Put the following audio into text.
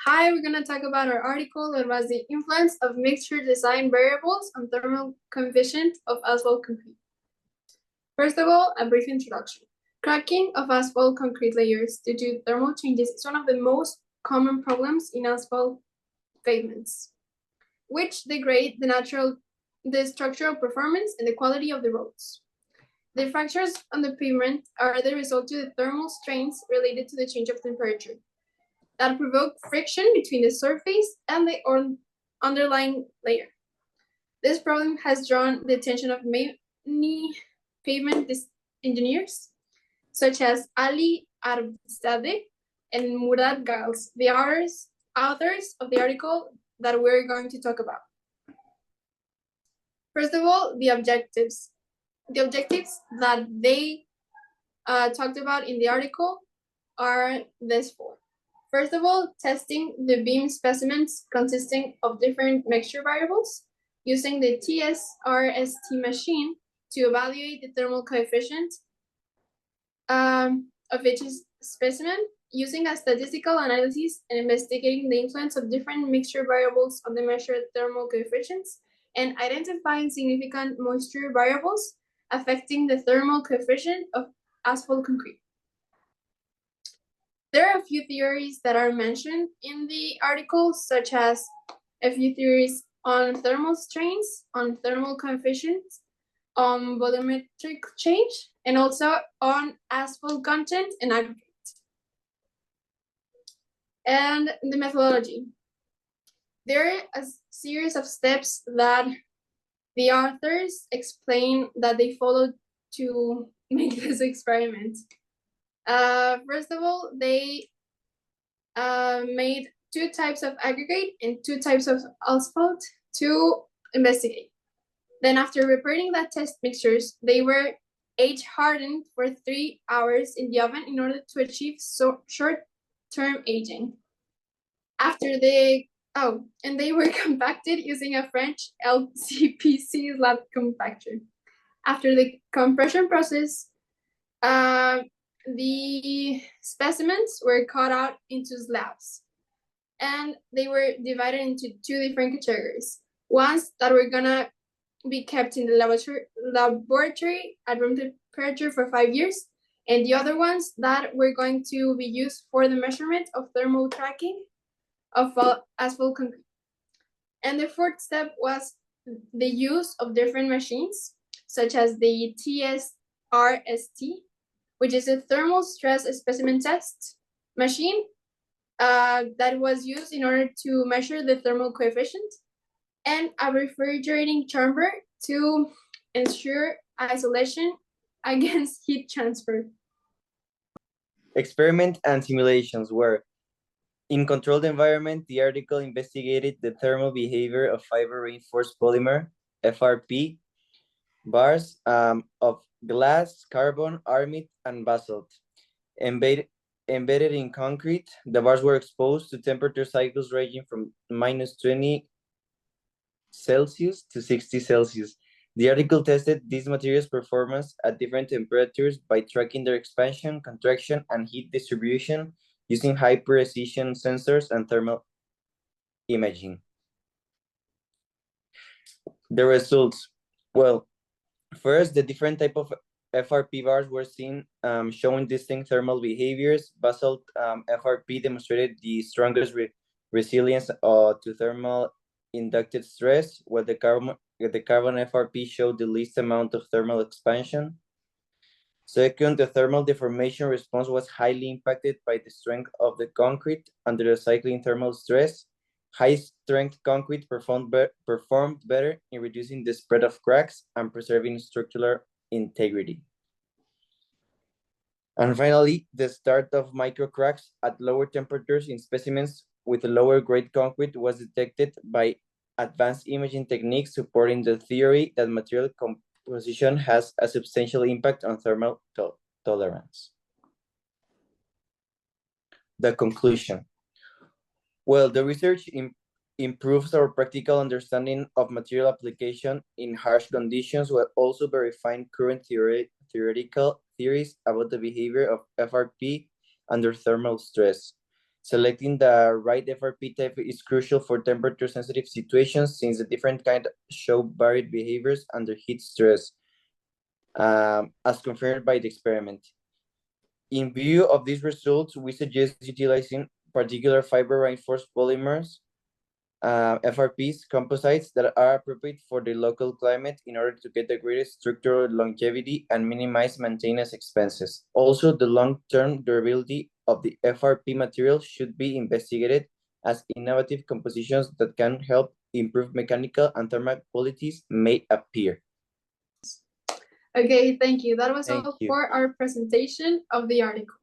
Hi, we're going to talk about our article that was the influence of mixture design variables on thermal coefficient of asphalt concrete. First of all, a brief introduction. Cracking of asphalt concrete layers due to thermal changes is one of the most common problems in asphalt pavements, which degrade the structural performance and the quality of the roads. The fractures on the pavement are the result of the thermal strains related to the change of temperature that provoke friction between the surface and the underlying layer. This problem has drawn the attention of many pavement engineers, such as Ali Arbzadeh and Murad Gals, the authors of the article that we're going to talk about. First of all, the objectives. The objectives that they talked about in the article are this four. First of all, testing the beam specimens consisting of different mixture variables using the TSRST machine to evaluate the thermal coefficient of each specimen using a statistical analysis and investigating the influence of different mixture variables on the measured thermal coefficients and identifying significant moisture variables affecting the thermal coefficient of asphalt concrete. There are a few theories that are mentioned in the article, such as a few theories on thermal strains, on thermal coefficients, on volumetric change, and also on asphalt content and aggregate. And the methodology. There are a series of steps that the authors explain that they followed to make this experiment. First of all, they made two types of aggregate and two types of asphalt to investigate. Then after preparing that test mixtures, they were age hardened for 3 hours in the oven in order to achieve short-term aging. And they were compacted using a French LCPC slab compactor. After the compression process, the specimens were cut out into slabs, and they were divided into two different categories. Ones that were gonna be kept in the laboratory at room temperature for 5 years, and the other ones that were going to be used for the measurement of thermal cracking of asphalt concrete. And the fourth step was the use of different machines, such as the TSRST, which is a thermal stress specimen test machine that was used in order to measure the thermal coefficient, and a refrigerating chamber to ensure isolation against heat transfer. Experiment and simulations were in controlled environment. The article investigated the thermal behavior of fiber reinforced polymer, FRP, bars of glass, carbon, armit, and basalt. Embedded in concrete, the bars were exposed to temperature cycles ranging from -20 Celsius to 60 Celsius. The article tested these materials' performance at different temperatures by tracking their expansion, contraction, and heat distribution using high-precision sensors and thermal imaging. The results. Well, first, the different type of FRP bars were seen showing distinct thermal behaviors. Basalt FRP demonstrated the strongest resilience to thermal inducted stress, while the carbon FRP showed the least amount of thermal expansion. Second, the thermal deformation response was highly impacted by the strength of the concrete under the cycling thermal stress. High-strength concrete performed better in reducing the spread of cracks and preserving structural integrity. And finally, the start of micro cracks at lower temperatures in specimens with lower grade concrete was detected by advanced imaging techniques, supporting the theory that material composition has a substantial impact on thermal tolerance. The conclusion. Well, the research improves our practical understanding of material application in harsh conditions, while also verifying current theoretical theories about the behavior of FRP under thermal stress. Selecting the right FRP type is crucial for temperature-sensitive situations since the different kinds show varied behaviors under heat stress, as confirmed by the experiment. In view of these results, we suggest utilizing particular fiber-reinforced polymers, FRPs, composites that are appropriate for the local climate in order to get the greatest structural longevity and minimize maintenance expenses. Also, the long-term durability of the FRP material should be investigated as innovative compositions that can help improve mechanical and thermal qualities may appear. Okay, thank you. That was Thank all you. for our presentation of the article.